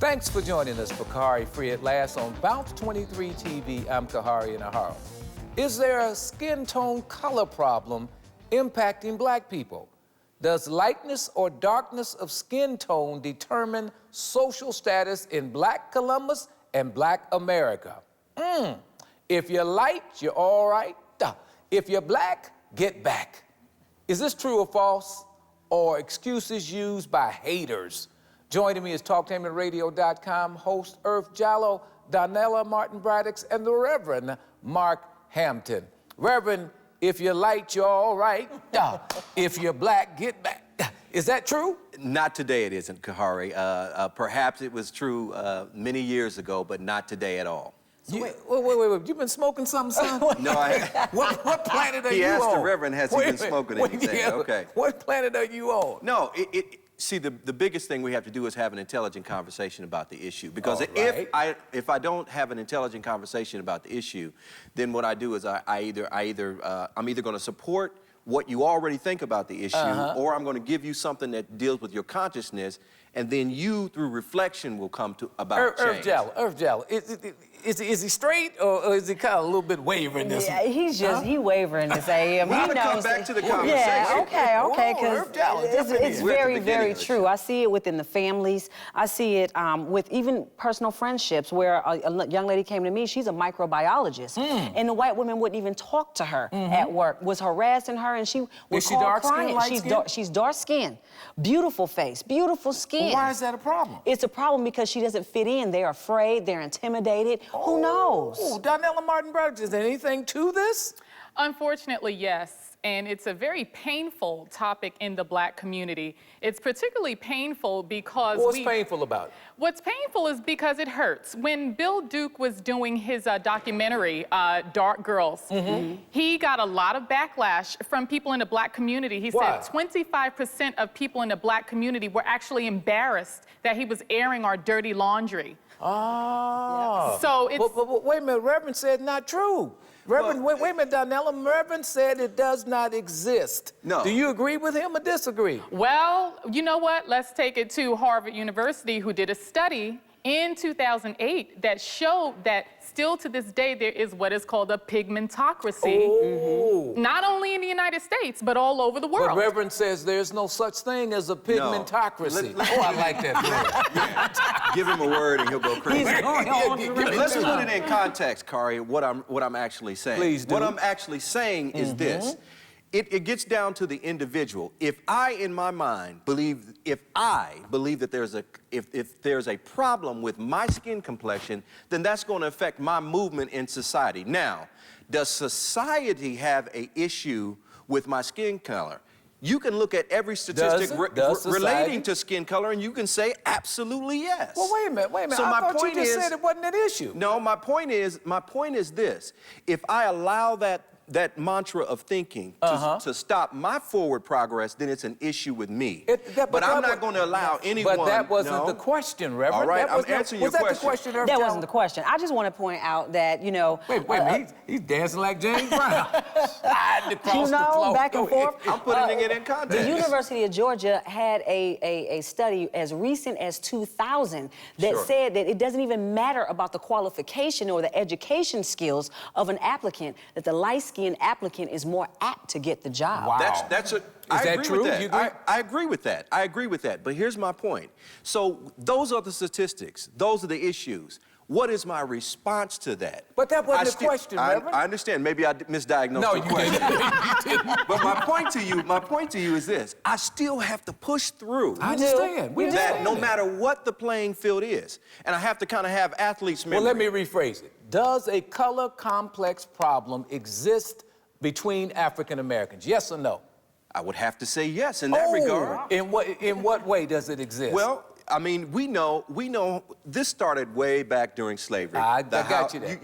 Thanks for joining us for Khari Free at Last on Bounce 23 TV. I'm Khari in Ahara. Is there a skin tone color problem impacting black people? Does lightness or darkness of skin tone determine social status in Black Columbus and Black America? If you're light, you're all right. If you're black, get back. Is this true or false? Or excuses used by haters? Joining me is TalkTainmentRadio.com host Earth Jallo, Donella Martin Braddox, and the Reverend Mark Hampton. Reverend, if you're light, you're all right. If you're black, get back. Is that true? Not today it isn't, Khari. Perhaps it was true many years ago, but not today at all. So wait. You been smoking something, son? No, I... What planet are he you on? He asked the Reverend, has he been smoking anything? Yeah, okay. What planet are you on? No, see, the biggest thing we have to do is have an intelligent conversation about the issue. Because if I don't have an intelligent conversation about the issue, then what I do is I'm either going to support what you already think about the issue, or I'm going to give you something that deals with your consciousness, and then you, through reflection, will come to about change. Earth Jallo. Is he straight, or is he kind of a little bit wavering this one? Yeah, he's just, he wavering this AM. We're he going to come back to the conversation. Yeah, okay, because it's very, very true. I see it within the families. I see it with even personal friendships where a young lady came to me, she's a microbiologist, and the white women wouldn't even talk to her at work, was harassing her, and she was called crying. She's dark-skinned, beautiful face, beautiful skin. Well, why is that a problem? It's a problem because she doesn't fit in. They're afraid, they're intimidated. Who knows? Donella Martin Braddox, is there anything to this? Unfortunately, yes. And it's a very painful topic in the black community. It's particularly painful because What's painful about it? What's painful is because it hurts. When Bill Duke was doing his documentary, Dark Girls, he got a lot of backlash from people in the black community. He said 25% of people in the black community were actually embarrassed that he was airing our dirty laundry. Oh. So it's... But wait a minute, Reverend said not true. Reverend, wait a minute, Donella, Reverend said it does not exist. No. Do you agree with him or disagree? Well, you know what? Let's take it to Harvard University, who did a study in 2008 that showed that still to this day there is what is called a pigmentocracy, not only in the United States, but all over the world. But Reverend says there's no such thing as a pigmentocracy. I like that word. Give him a word and he'll go crazy. Let's put put it in context, Khari, what I'm actually saying. Please do. What I'm actually saying is this. It gets down to the individual. If I, in my mind, believe that if there's a problem with my skin complexion, then that's going to affect my movement in society. Now, does society have an issue with my skin color? You can look at every statistic relating to skin color, and you can say absolutely yes. Well, wait a minute. So I thought you just said it wasn't an issue. No, my point is this: if I allow that mantra of thinking to stop my forward progress, then it's an issue with me. But I'm not going to allow anyone... But that wasn't the question, Reverend. All right, I'm answering your question. Was that the question, Earth That Jallo? wasn't the question. I just want to point out that, you know... Wait a minute, he's dancing like James Brown. Sliding across the floor. Back and forth. I'm putting it in context. The University of Georgia had a study as recent as 2000 that said that it doesn't even matter about the qualification or the education skills of an applicant, that the light-skinned applicant is more apt to get the job. Wow. Is that true? I agree with that. I agree with that. But here's my point. So those are the statistics. Those are the issues. What is my response to that? But that wasn't the question, Reverend. I understand. Maybe I misdiagnosed the question. You didn't. But my point to you is this. I still have to push through. I understand. That no matter what the playing field is. And I have to kind of have athletes' memory. Well, let me rephrase it. Does a color complex problem exist between African Americans? Yes or no? I would have to say yes in that regard. In what way does it exist? Well, I mean, we know this started way back during slavery. I got you there.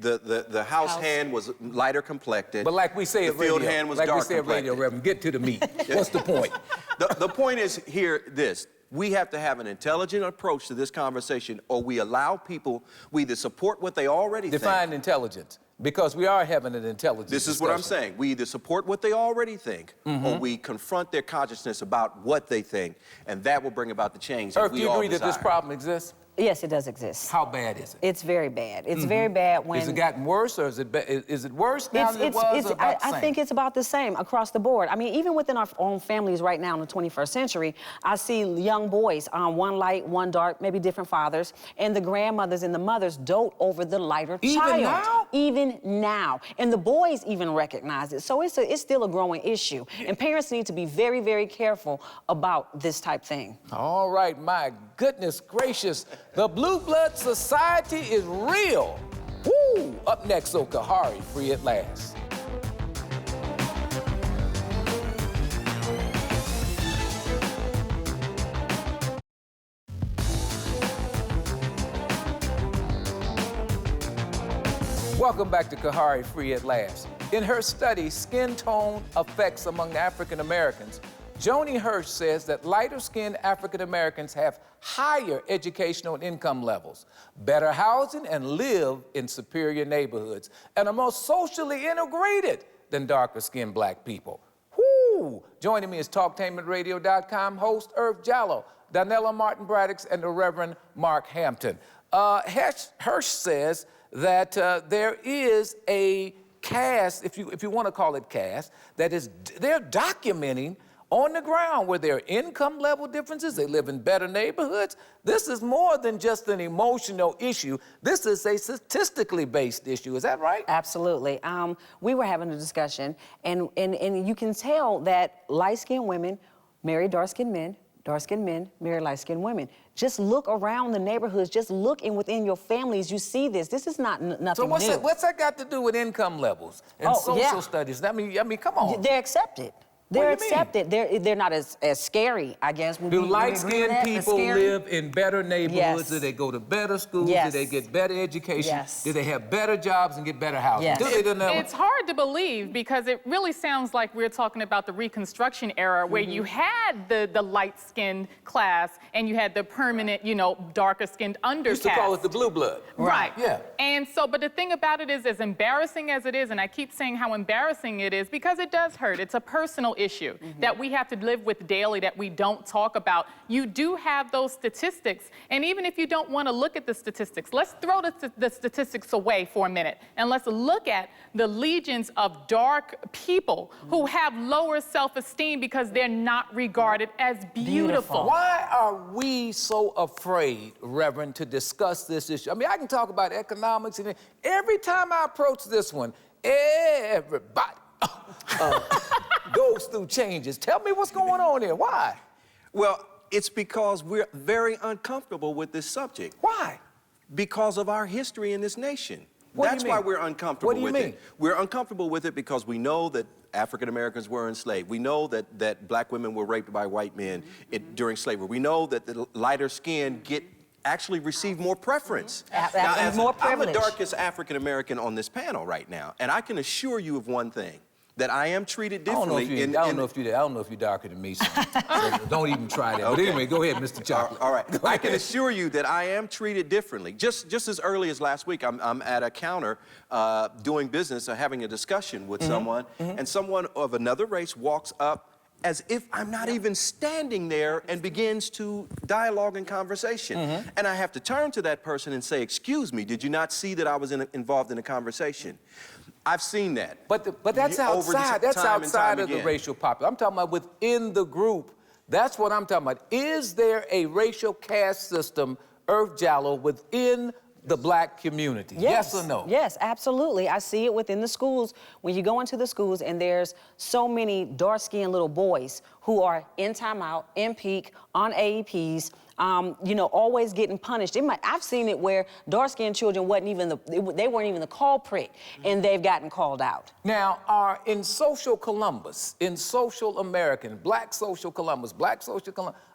The house hand was lighter complected. But like we say at radio, the field hand was dark like we say at complected. radio, Reverend, get to the meat. What's the point? The point is here this. We have to have an intelligent approach to this conversation, or we allow people, we either support what they already think. Define intelligence, because we are having an intelligence This is what I'm saying. We either support what they already think, or we confront their consciousness about what they think, and that will bring about the change that Earth, we do you all agree that this desire. problem exists? Yes, it does exist. How bad is it? It's very bad. It's very bad when... Has it gotten worse, or is it worse now than it was, or about the same? I think it's about the same across the board. I mean, even within our own families right now in the 21st century, I see young boys, one light, one dark, maybe different fathers, and the grandmothers and the mothers dote over the lighter child. Even now? Even now. And the boys even recognize it. So it's still a growing issue. And parents need to be very, very careful about this type thing. All right, my goodness gracious. The Blue Blood Society is real. Woo! Up next, so Khari, free at last. Welcome back to Khari, free at last. In her study, Skin Tone Effects Among African Americans, Joni Hirsch says that lighter-skinned African Americans have higher educational and income levels, better housing, and live in superior neighborhoods, and are more socially integrated than darker-skinned black people. Whoo! Joining me is TalkTainmentRadio.com host Irv Jallow, Donella Martin Braddix, and the Reverend Mark Hampton. Hirsch says that there is a cast, if you want to call it cast, that is, they're documenting on the ground where there are income level differences, they live in better neighborhoods. This is more than just an emotional issue. This is a statistically based issue. Is that right? Absolutely. We were having a discussion, and you can tell that light-skinned women marry dark-skinned men marry light-skinned women. Just look around the neighborhoods, just look within your families, you see this. This is not nothing new. So what's that got to do with income levels and social studies? I mean, come on. They're accepted. They're accepted. They're not as scary, I guess. Do light-skinned people live in better neighborhoods? Do they go to better schools? Do they get better education? Do they have better jobs and get better housing? It's hard to believe because it really sounds like we're talking about the Reconstruction era where you had the light-skinned class and you had the permanent, darker-skinned undercast. Used to call it the blue blood. Right. Yeah. And so, but the thing about it is, as embarrassing as it is, and I keep saying how embarrassing it is because it does hurt. It's a personal issue that we have to live with daily that we don't talk about. You do have those statistics, and even if you don't want to look at the statistics, let's throw the statistics away for a minute, and let's look at the legions of dark people who have lower self-esteem because they're not regarded as beautiful. Why are we so afraid, Reverend, to discuss this issue? I mean, I can talk about economics, and every time I approach this one, everybody goes through changes. Tell me what's going on here. Why? Well, it's because we're very uncomfortable with this subject. Why? Because of our history in this nation. That's why we're uncomfortable with it. What do you mean? We're uncomfortable with it because we know that African Americans were enslaved. We know that black women were raped by white men during slavery. We know that the lighter skin actually receive more preference. Now, I'm the darkest African American on this panel right now, and I can assure you of one thing. That I am treated differently. I don't know if you're darker than me, so don't even try that. But anyway, go ahead, Mr. Chocolate. All right. I can assure you that I am treated differently. Just as early as last week, I'm at a counter doing business, having a discussion with someone, and someone of another race walks up as if I'm not even standing there and begins to dialogue and conversation. And I have to turn to that person and say, excuse me, did you not see that I was involved in a conversation? I've seen that. But that's outside. That's outside of the racial population. I'm talking about within the group. That's what I'm talking about. Is there a racial caste system, Irv Jallow, within the black community? Yes or no? Yes, absolutely. I see it within the schools. When you go into the schools and there's so many dark-skinned little boys who are in timeout, in peak, on AEPs, always getting punished. I've seen it where dark-skinned children weren't even the culprit, and they've gotten called out. Now, in social Columbus, in social American, black social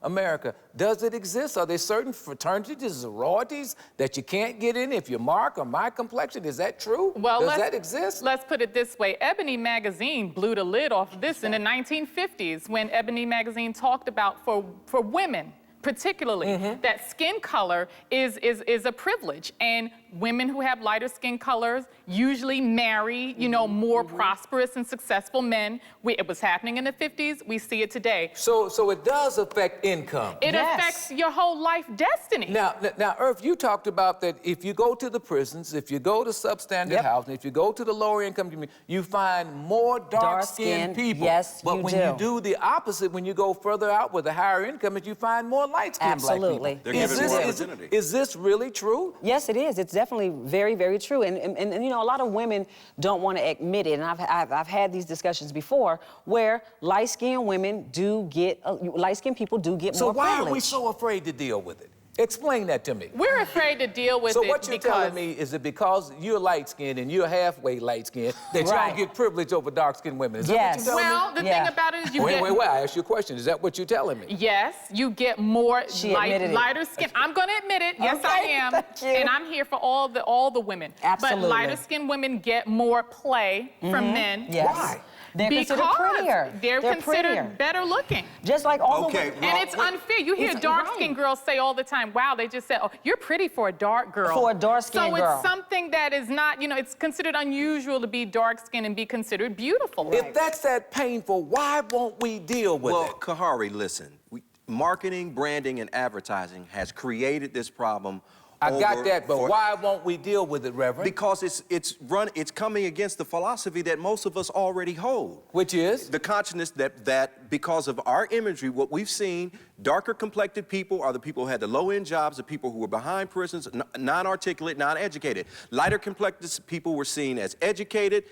America, does it exist? Are there certain fraternities, sororities that you can't get in if you're Mark or my complexion? Is that true? Well, does that exist? Let's put it this way. Ebony Magazine blew the lid off this in the 1950s when Ebony Magazine talked about for women, particularly, that skin color is a privilege. And women who have lighter skin colors usually marry, you know, more prosperous and successful men. It was happening in the 50s. We see it today. So it does affect income. It affects your whole life destiny. Now, Irv, you talked about that if you go to the prisons, if you go to substandard housing, if you go to the lower income community, you find more dark-skinned people. Yes, but when you do the opposite, when you go further out with a higher income, you find more light-skinned black people. Absolutely. They're given more opportunity. Is this really true? Yes, it is. It's definitely very, very true. And you know, a lot of women don't want to admit it. And I've had these discussions before where light-skinned women do get, light-skinned people do get more privilege. So why are we so afraid to deal with it? Explain that to me. We're afraid to deal with it. So what you're telling me is that because you're light-skinned and you're halfway light-skinned, that you don't get privilege over dark-skinned women. Is that what you're telling me? Well, the thing about it is you get... Wait, I asked you a question. Is that what you're telling me? Yes, you get more lighter skin. I'm going to admit it. Yes, I am. Thank you. And I'm here for all the women. Absolutely. But lighter skinned women get more play from men. Yes. Why? They're considered prettier. They're considered prettier. better looking. Just like all the women. And it's unfair. You hear dark-skinned girls say all the time, wow, they just said, oh, you're pretty for a dark girl. For a dark-skinned girl. So it's something that is not, you know, it's considered unusual to be dark-skinned and be considered beautiful. If that's that painful, why won't we deal with it? Well, Khari, listen. Marketing, branding, and advertising has created this problem. I got that, but why won't we deal with it, Reverend? Because it's coming against the philosophy that most of us already hold. Which is? The consciousness that because of our imagery, what we've seen, darker complected people are the people who had the low-end jobs, the people who were behind prisons, non-articulate, non-educated. Lighter complected people were seen as educated,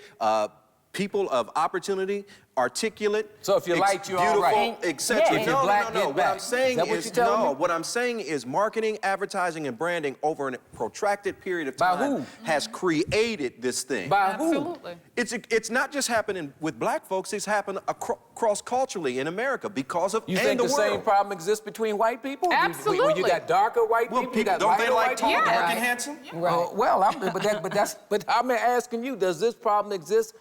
people of opportunity, articulate. So if you're light, you're all right. Etc. Yeah. If you're black, No. get back. What I'm saying is no. What I'm saying is marketing, advertising, and branding over a protracted period of time By who? has created this thing. By Absolutely. who? It's not just happening with black folks. It's happened cross-culturally in America because of You think the world. same problem exists between white people? Absolutely. When you got darker white people, you got don't they lighter like white tall, people? dark, Yeah. and handsome? But I'm asking you, does this problem exist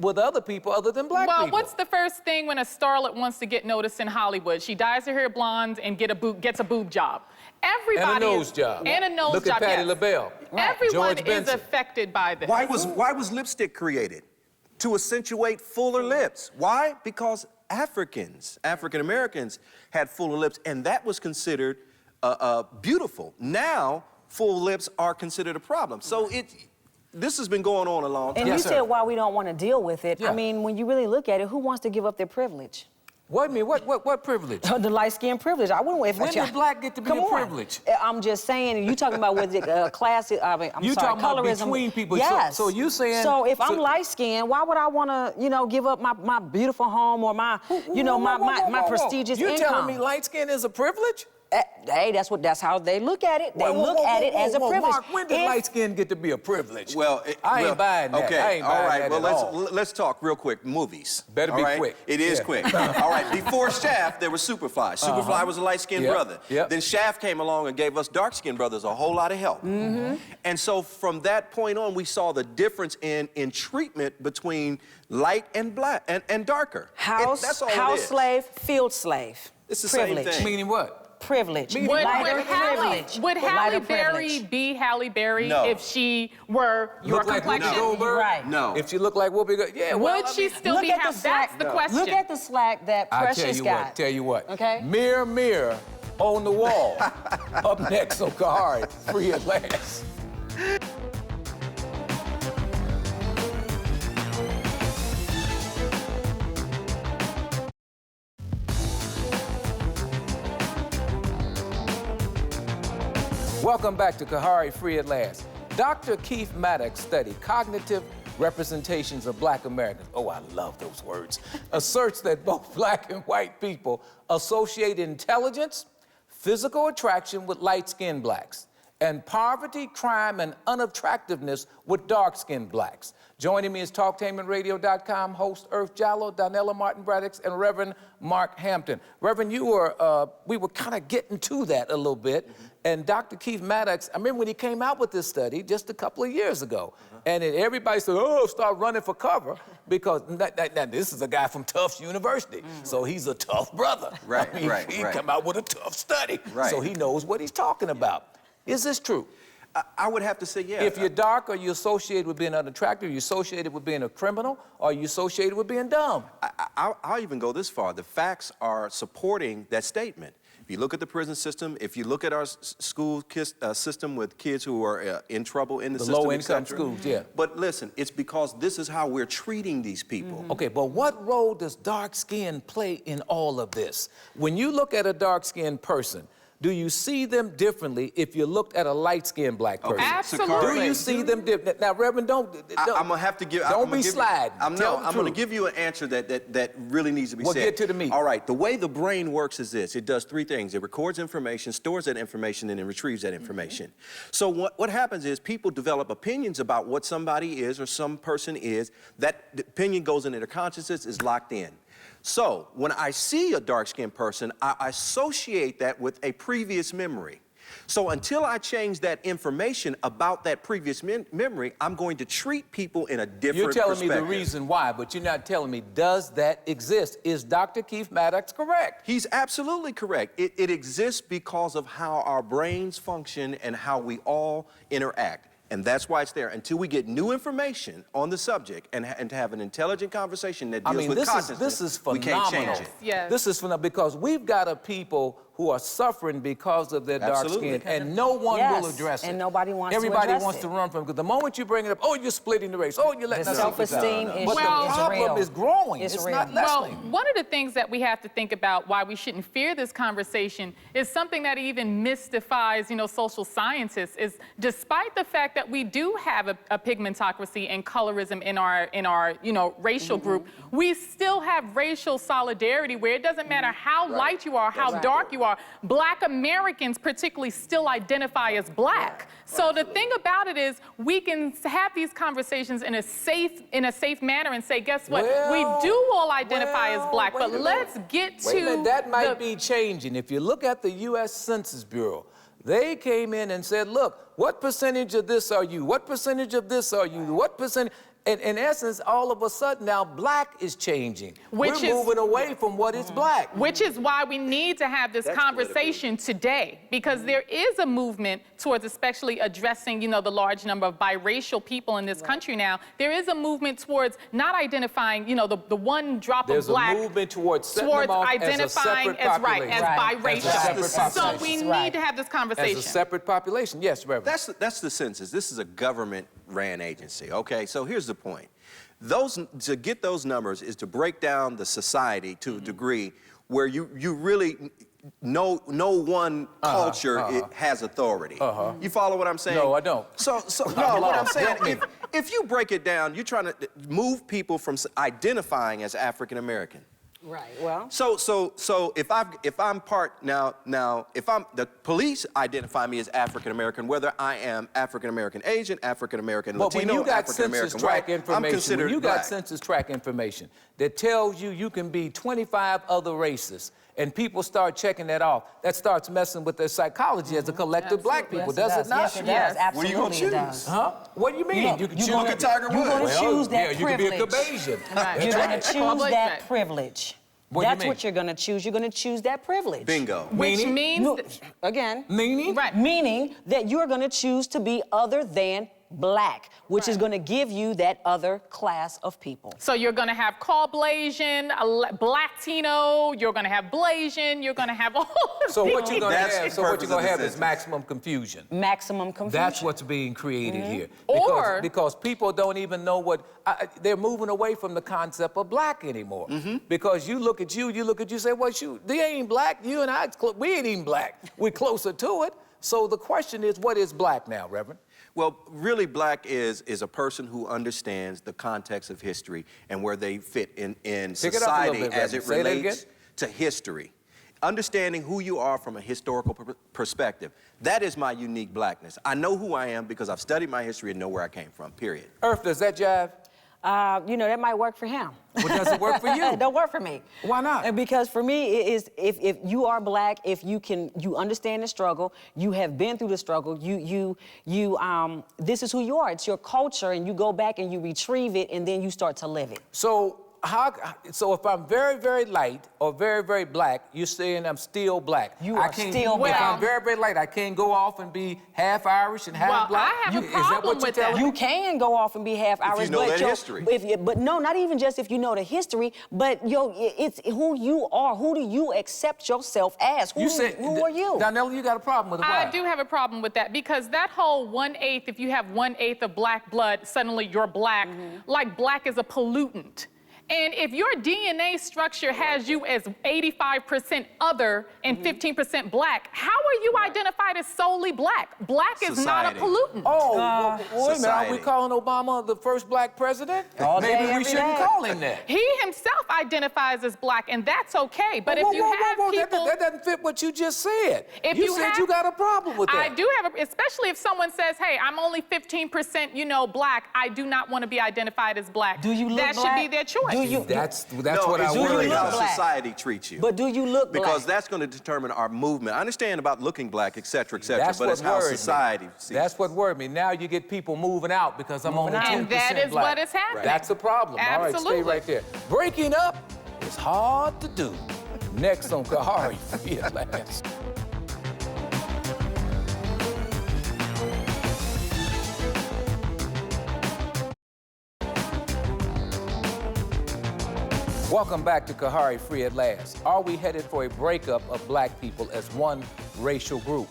with other people other than black people? Well, what's the first thing when a starlet wants to get noticed in Hollywood? She dyes her hair blonde and gets a boob job. Everybody and a nose job. And a nose Look job. Look at Patti LaBelle. Everyone George is Benson. affected by this. Why was lipstick created? To accentuate fuller lips. Why? Because African Americans had fuller lips, and that was considered beautiful. Now, full lips are considered a problem. So this has been going on a long time. And you said why we don't want to deal with it. Yeah. I mean, when you really look at it, who wants to give up their privilege? What mean? What privilege? The light-skinned privilege. I wouldn't wait for When did black get to be a privilege? I'm just saying, you talking about with class, You talking about colorism. between people. Yes. So you saying... So if I'm light-skinned, why would I want to, you know, give up my beautiful home or my, you know, my prestigious income? You're telling me light skin is a privilege? Hey, that's how they look at it. They look at it as a privilege. Mark, when did light skin get to be a privilege? Well, I ain't buying that. Okay, I ain't buying all right. that Well, let's talk real quick. Movies. Better be quick. It is quick. All right. Before Shaft, there was Superfly. Superfly was a light-skinned brother. Then Shaft came along and gave us dark-skinned brothers a whole lot of help. And so from that point on, we saw the difference in treatment between light and black and darker. That's all it is. House slave, field slave. It's the privilege. same thing. Meaning what? Privilege. Would Halle Berry be Halle Berry if she were your complexion? Right. No. If she looked like Whoopi Goldberg, yeah. Would she still be? That's the question. Look at the slack that Precious got. Tell you what. Okay. Mirror, mirror on the wall. Up next on Khari, free at last. Welcome back to Khari, free at last. Dr. Keith Maddox studied cognitive representations of black Americans. Oh, I love those words. Asserts that both black and white people associate intelligence, physical attraction with light-skinned blacks, and poverty, crime, and unattractiveness with dark-skinned blacks. Joining me is TalkTainmentRadio.com host Earth Jallow, Donella Martin Braddix, and Reverend Mark Hampton. Reverend, we were kind of getting to that a little bit. And Dr. Keith Maddox, I remember when he came out with this study just a couple of years ago. And then everybody said, oh, start running for cover because now this is a guy from Tufts University. So he's a tough brother. Right, I mean, he come out with a tough study. Right. So he knows what he's talking about. Is this true? I would have to say, yeah. If you're dark, are you associated with being unattractive? Are you associated with being a criminal? Or are you associated with being dumb? I'll even go this far. The facts are supporting that statement. If you look at the prison system, if you look at our school system with kids who are in trouble in the system, low-income schools, yeah. But listen, it's because this is how we're treating these people. Okay, but what role does dark skin play in all of this? When you look at a dark-skinned person, do you see them differently if you looked at a light-skinned black person? Absolutely. Do you see them different? Now, Reverend, don't I'm gonna have to give. Don't be sliding. I'm gonna give you an answer that really needs to be said. Well, get to the meat. All right. The way the brain works is this: it does three things. It records information, stores that information, and then retrieves that information. So what happens is people develop opinions about what somebody is or some person is. That opinion goes into their consciousness, is locked in. So when I see a dark-skinned person, I associate that with a previous memory. So until I change that information about that previous memory, I'm going to treat people in a different perspective. You're telling me the reason why, but you're not telling me, does that exist? Is Dr. Keith Maddox correct? He's absolutely correct. It exists because of how our brains function and how we all interact. And that's why it's there. Until we get new information on the subject and to have an intelligent conversation that deals with consciousness, this is phenomenal. We can't change it. Yes. This is phenomenal because we've got a people who are suffering because of their dark skin, and no one will address it. And nobody wants to Everybody address wants it. to run from it, because the moment you bring it up, oh, you're splitting the race, oh, you're letting The us self-esteem issue But the problem real. is growing. It's It's real. not Well, lessening. one of the things that we have to think about why we shouldn't fear this conversation is something that even mystifies, social scientists, is despite the fact that we do have a pigmentocracy and colorism in our racial group, we still have racial solidarity where it doesn't matter how light you are, how dark you are. Black Americans particularly still identify as black. So the thing about it is we can have these conversations in a safe manner and say, guess what? We do all identify as black, but let's get to Wait a minute, that might be changing. If you look at the U.S. Census Bureau, they came in and said, look, what percentage of this are you? What percentage of this are you? What percentage? In essence, all of a sudden now black is changing. We're moving away from what is black. Which is why we need to have this conversation today, because there is a movement towards especially addressing, the large number of biracial people in this country now. There is a movement towards not identifying, the one drop of black. There's a movement towards identifying as biracial. So we need to have this conversation. As a separate population. Yes, Reverend. That's the census. This is a government-ran agency, okay? So here's the point. To get those numbers is to break down the society to a degree where you really no one culture has authority. You follow what I'm saying? No, I don't. So no, what I'm saying, if you break it down, you're trying to move people from identifying as African American. Right. Well. So if I'm part now if the police identify me as African American, whether I am African American Asian, African American Latino, when you got African census American track white, information, I'm considered when you black. got census track information that tells you can be 25 other races, and people start checking that off, that starts messing with their psychology as a collective black people, does it not? Yes, it does. Absolutely, What are you gonna it choose? does. Huh? What do you mean? You can choose. Look at Tiger You're going Woods. to choose that You can be a privilege. Caucasian. You're going to choose Privilege. that privilege. What do you That's mean? what you're going to choose. You're going to choose that privilege. Bingo. Which means, Again. Meaning? right. Meaning that you're going to choose to be other than black, which is going to give you that other class of people. So you're going to have Caucasian, Black-tino, you're going to have Blasian, you're going to have all of So what you're these. going to That's have? the So what purpose you're going to of the have is census. maximum confusion. Maximum confusion. That's what's being created here. Or- Because people don't even know they're moving away from the concept of black anymore. Because you look at you say, well, shoot, they ain't black. You and I, we ain't even black. We're closer to it. So the question is, what is black now, Reverend? Well, really, black is a person who understands the context of history and where they fit in Pick it up a society little bit, as it Reverend. Say that relates to history. Understanding who you are from a historical perspective. That is my unique blackness. I know who I am because I've studied my history and know where I came from, period. Earth, does that jive? That might work for him. Well, does it work for you? It don't work for me. Why not? And because for me, it is if you are black, if you understand the struggle, you have been through the struggle, this is who you are. It's your culture, and you go back and you retrieve it, and then you start to live it. So so if I'm very, very light or very, very black, you're saying I'm still black. You are still If black. I'm very, very light, I can't go off and be half Irish and half black. I have a Is that problem what with you're that. telling me? You can go off and be half Irish, you know but that history. but no, not even just if you know the history, but it's who you are. Who do you accept yourself as? Who are you? Donnell, you got a problem with it. Why? I do have a problem with that because that whole 1/8, if you have 1/8 of black blood, suddenly you're black, like black is a pollutant. And if your DNA structure has you as 85% other and 15% black, how are you identified as solely black? Black is not a Society. pollutant. Oh, wait a minute. Are we Society. calling Obama the first black president? All day, Maybe we every shouldn't day. call him that. He himself identifies as black, and that's okay. But if you have people... That doesn't fit what you just said. If you you said have- you got a problem with that. I do have, especially if someone says, hey, I'm only 15%, black. I do not want to be identified as black. Do you look That black? should be their choice. Do you? That's what I it's worry really how about. black? society treats you. But do you look black? Because that's going to determine our movement. I understand about looking black, et cetera, That's but what it's how worried me. society sees That's it. what worried me. Now you get people moving out because I'm only 10% And that is black. what is happening. That's the problem. All right, Absolutely. stay right there. Breaking up is hard to do. Next on Khari, free at last. Welcome back to Khari, free at last. Are we headed for a breakup of black people as one racial group?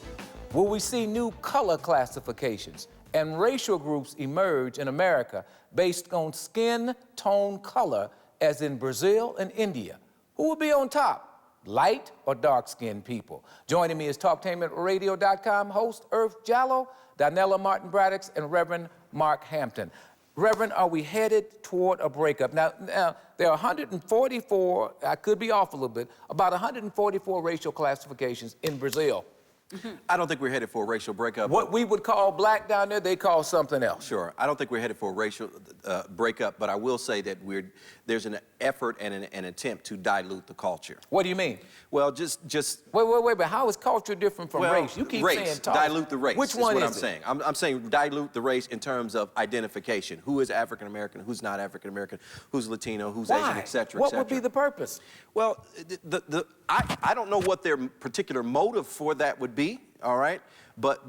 Will we see new color classifications and racial groups emerge in America based on skin tone color, as in Brazil and India? Who will be on top, light or dark-skinned people? Joining me is TalkTainmentRadio.com host Earth Jallo, Donella Martin Braddox, and Reverend Mark Hampton. Reverend, are we headed toward a breakup? Now, there are 144, I could be off a little bit, about 144 racial classifications in Brazil. I don't think we're headed for a racial breakup. What we would call black down there, they call something else. Sure. I don't think we're headed for a racial breakup, but I will say that there's an effort and an attempt to dilute the culture. What do you mean? Well, just Wait, but how is culture different from well, race? You keep race, saying talk. dilute the race. Which one is what is I'm it? saying. I'm saying dilute the race in terms of identification. Who is African American? Who's not African American? Who's Latino? Who's Asian? Why? Et cetera, et What cetera. would be the purpose? Well, I don't know what their particular motive for that would be. All right, but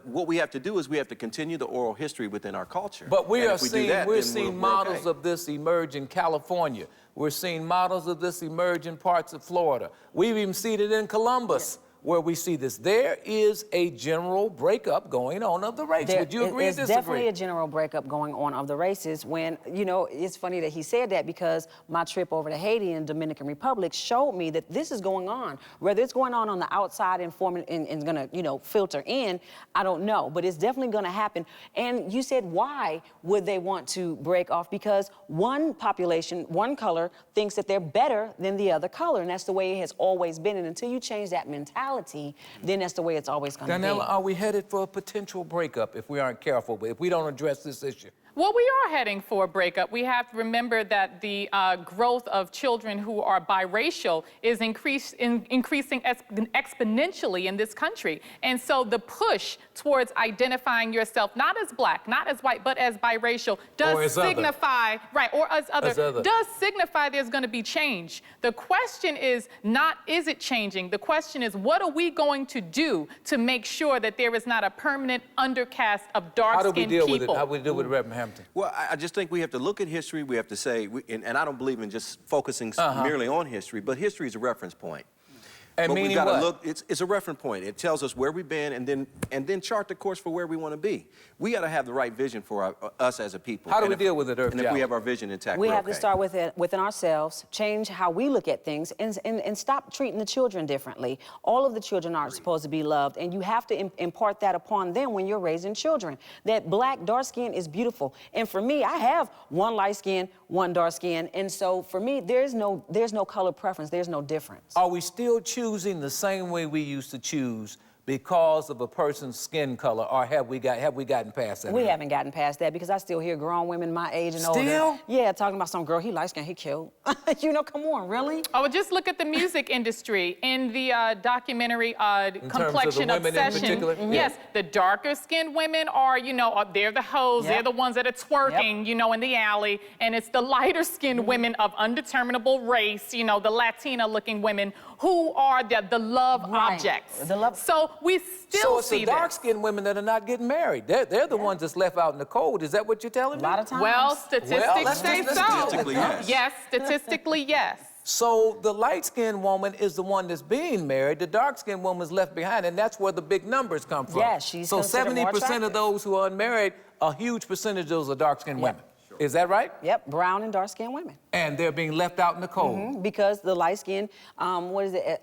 what we have to do is we have to continue the oral history within our culture. But we And are if we do seeing, that, we're then seeing we're models okay. of this emerge in California. We're seeing models of this emerge in parts of Florida. We've even seen it in Columbus, where we see this. There is a general breakup going on of the race. Would you agree or There's disagree? definitely a general breakup going on of the races when, it's funny that he said that because my trip over to Haiti and Dominican Republic showed me that this is going on. Whether it's going on the outside and going to, filter in, I don't know. But it's definitely going to happen. And you said, why would they want to break off? Because one population, one color, thinks that they're better than the other color. And that's the way it has always been. And until you change that mentality, then that's the way it's always going to be. Donnella, are we headed for a potential breakup if we aren't careful, if we don't address this issue? Well, we are heading for a breakup. We have to remember that the growth of children who are biracial is increasing exponentially in this country. And so the push towards identifying yourself not as black, not as white, but as biracial does signify, or as other, does signify there's going to be change. The question is not, is it changing? The question is, what are we going to do to make sure that there is not a permanent undercast of dark-skinned people? How do we deal with it? How do we deal with Reverend Hampton? Well, I just think we have to look at history. We have to say, and I don't believe in just focusing merely on history, but history is a reference point. And but meaning we've got to what? look. It's a reference point. It tells us where we've been, and then chart the course for where we want to be. We got to have the right vision for us as a people. How do we deal with it, Earth And if Jallo? we have our vision intact, We we're have to okay. start within ourselves, change how we look at things, and stop treating the children differently. All of the children aren't supposed to be loved, and you have to impart that upon them when you're raising children. That black, dark skin is beautiful. And for me, I have one light skin, one dark skin, and so for me, there's no color preference, there's no difference. Are we still choosing the same way we used to choose because of a person's skin color, or have we gotten past that? We haven't gotten past that because I still hear grown women my age and older. Still? Yeah, talking about some girl, he light skinned, he cute. You know, come on, really? Oh, well, just look at the music industry. In the documentary Complexion terms of the women in Obsession, particular? yes, the darker skinned women are, you know, they're the hoes, they're the ones that are twerking, you know, in the alley, and it's the lighter skinned women of undeterminable race, you know, the Latina looking women who are the love objects. So we still it's see the dark-skinned women that are not getting married. They're the ones that's left out in the cold. Is that what you're telling me? A lot of times. Well, statistics say so. Statistically, yes. Yes, statistically, yes. So the light-skinned woman is the one that's being married. The dark-skinned woman is left behind, and that's where the big numbers come from. Yeah, she's so considered more 70% of attractive. those who are unmarried, a huge percentage of those are dark-skinned women. Is that right? Yep, brown and dark-skinned women. And they're being left out in the cold. Because the light-skinned, what is it,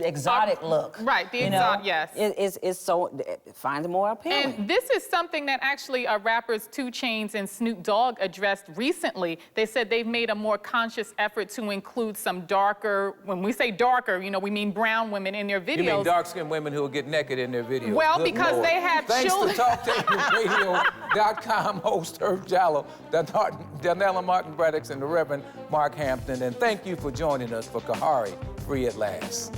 exotic look. Right, the exotic, yes. Is so, find it more appealing. And this is something that actually rappers 2 Chainz and Snoop Dogg addressed recently. They said they've made a more conscious effort to include some darker, when we say darker, you know, we mean brown women in their videos. You mean dark-skinned women who will get naked in their videos? Well, Good because Lord. they have children. Thanks to TalkTakeRadio.com host Herb Jallow, Danella Martin Braddock, and the Reverend Mark Hampton. And thank you for joining us for Khari, Free at Last.